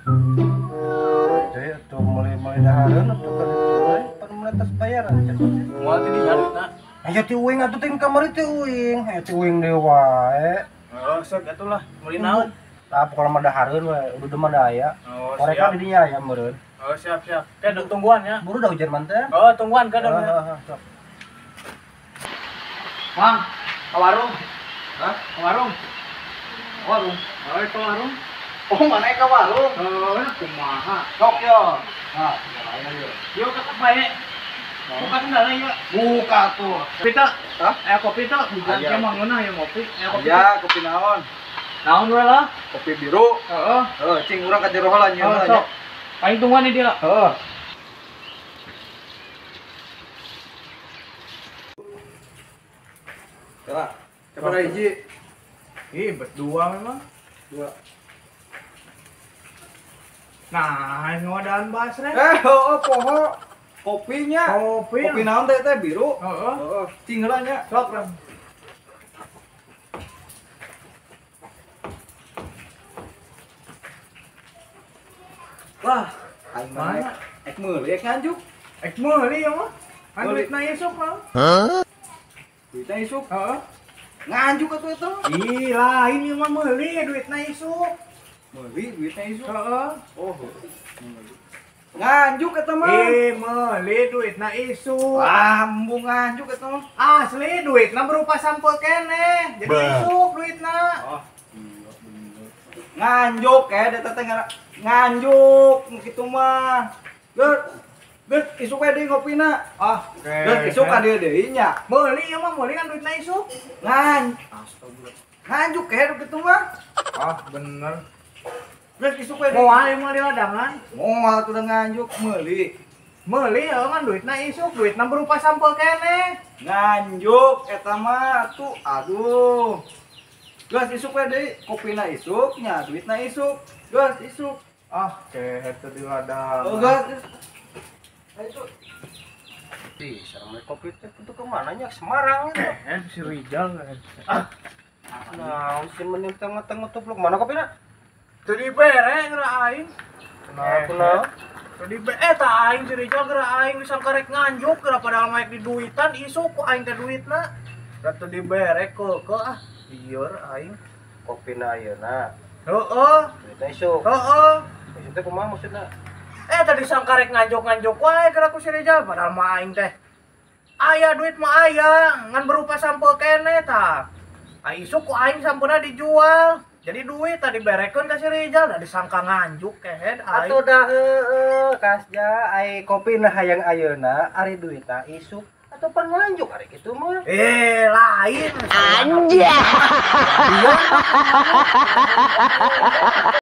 Jadi tuh mulai dahareun atuh kan pan mulai tos bayaran. Moal teh dinyari na. Ayo ti uing atuh teh kamari ti uing. Ayo ti uing deui wae. Oh, sok atuh lah. Meuli naon? Tah pokona mah dahareun we, udah mah daya. Oh, Mereka siap. di dinya ya meureun. Oh, siap. Teh tungguan ya. Buru da ujar man teh. Oh, tungguan kan. Sok. Mang, ke warung. Hah? Ke warung. Warung. Oh, ke warung. Oh, mana ka warung? Oh, kumaha. Sok yo. Nah, ayo. Yo kakak bae. Buka kendala ya. Buka tuh. Kopi tak? Hah? Kopi tak? Bukan Aya. emang mana yang ngopi? Kopi. Ya, kopi naon? Naon we lah? Kopi biru. Heeh. Cing urang ka jero heula nya. Oh, sok. Paling tungguan dia. Heeh. Coba. Coba ada hiji. Ih, berdua memang. Dua. Nah, ngodaan basre. Oh, poho. Kopinya. Kopi naon teh biru. Heeh. Heeh. Cing heula nya. Sok, Ram. Wah, aing Mana? ek meuli ek nganjuk. Meuli ya mah. Kan Meuli. duitna isuk, Bang. Duitna isuk. Heeh. Nganjuk atuh eta. Ih, lain ieu mah meuli duitna isuk. Meuli duitna isuk. Heeh. Oh. Nganjuk eta mah. Meuli duitna isuk. Ah, embung nganjuk eta mah. Asli duitna berupa sampel keneh. Jadi isuk duitna. Oh, iya bener. Nganjuk eta teh nganjuk kitu mah. Geus isuk we deui ngopina. Ah, Geus isuk ka dieu deui nya. meuli ieu mah meuli kan duitna isuk. Astagfirullah. Nganjuk kitu mah. Ah, bener. Geus isuk we deui. Moal ieu mah di ladangan. Moal tuh udah nganjuk meuli. Meuli ya kan duitna isuk, duitna berupa sampel keneh. Nganjuk eta mah tuh aduh. Geus isuk we deui, kopina isuk nya, duitna isuk. Geus isuk. Ah, kehet teh di ladangan. Oh, geus. Ayo. Ih, sareng kopi teh itu kemana nya? Semarang itu. Si Rijal kan. Nah, si mending tengah-tengah tupluk mana kopina? Tadi bere geura aing. Kenapa? Tadi tah aing si Rijal geura aing disangka rek nganjuk geura padahal maek di duitan isuk ku aing teh duitna. Da tadi bere ke ah lieur aing. Kopina ayeuna. Heeh. Duitna isuk. Heeh. Isuk teh kumaha maksudna? Tadi sangka rek nganjuk-nganjuk wae geura ku si Rijal padahal mah aing teh. Aya duit mah aya, ngan berupa sampel keneh tah. Ai isuk ku aing sampurna dijual. Jadi duit tadi berekeun ka si Rijal da disangka nganjuk kehed aing. Atuh dah kasja ai kopina hayang ayeuna ari duitna isuk atau pan nganjuk ari kitu mah. Lain. Anjay.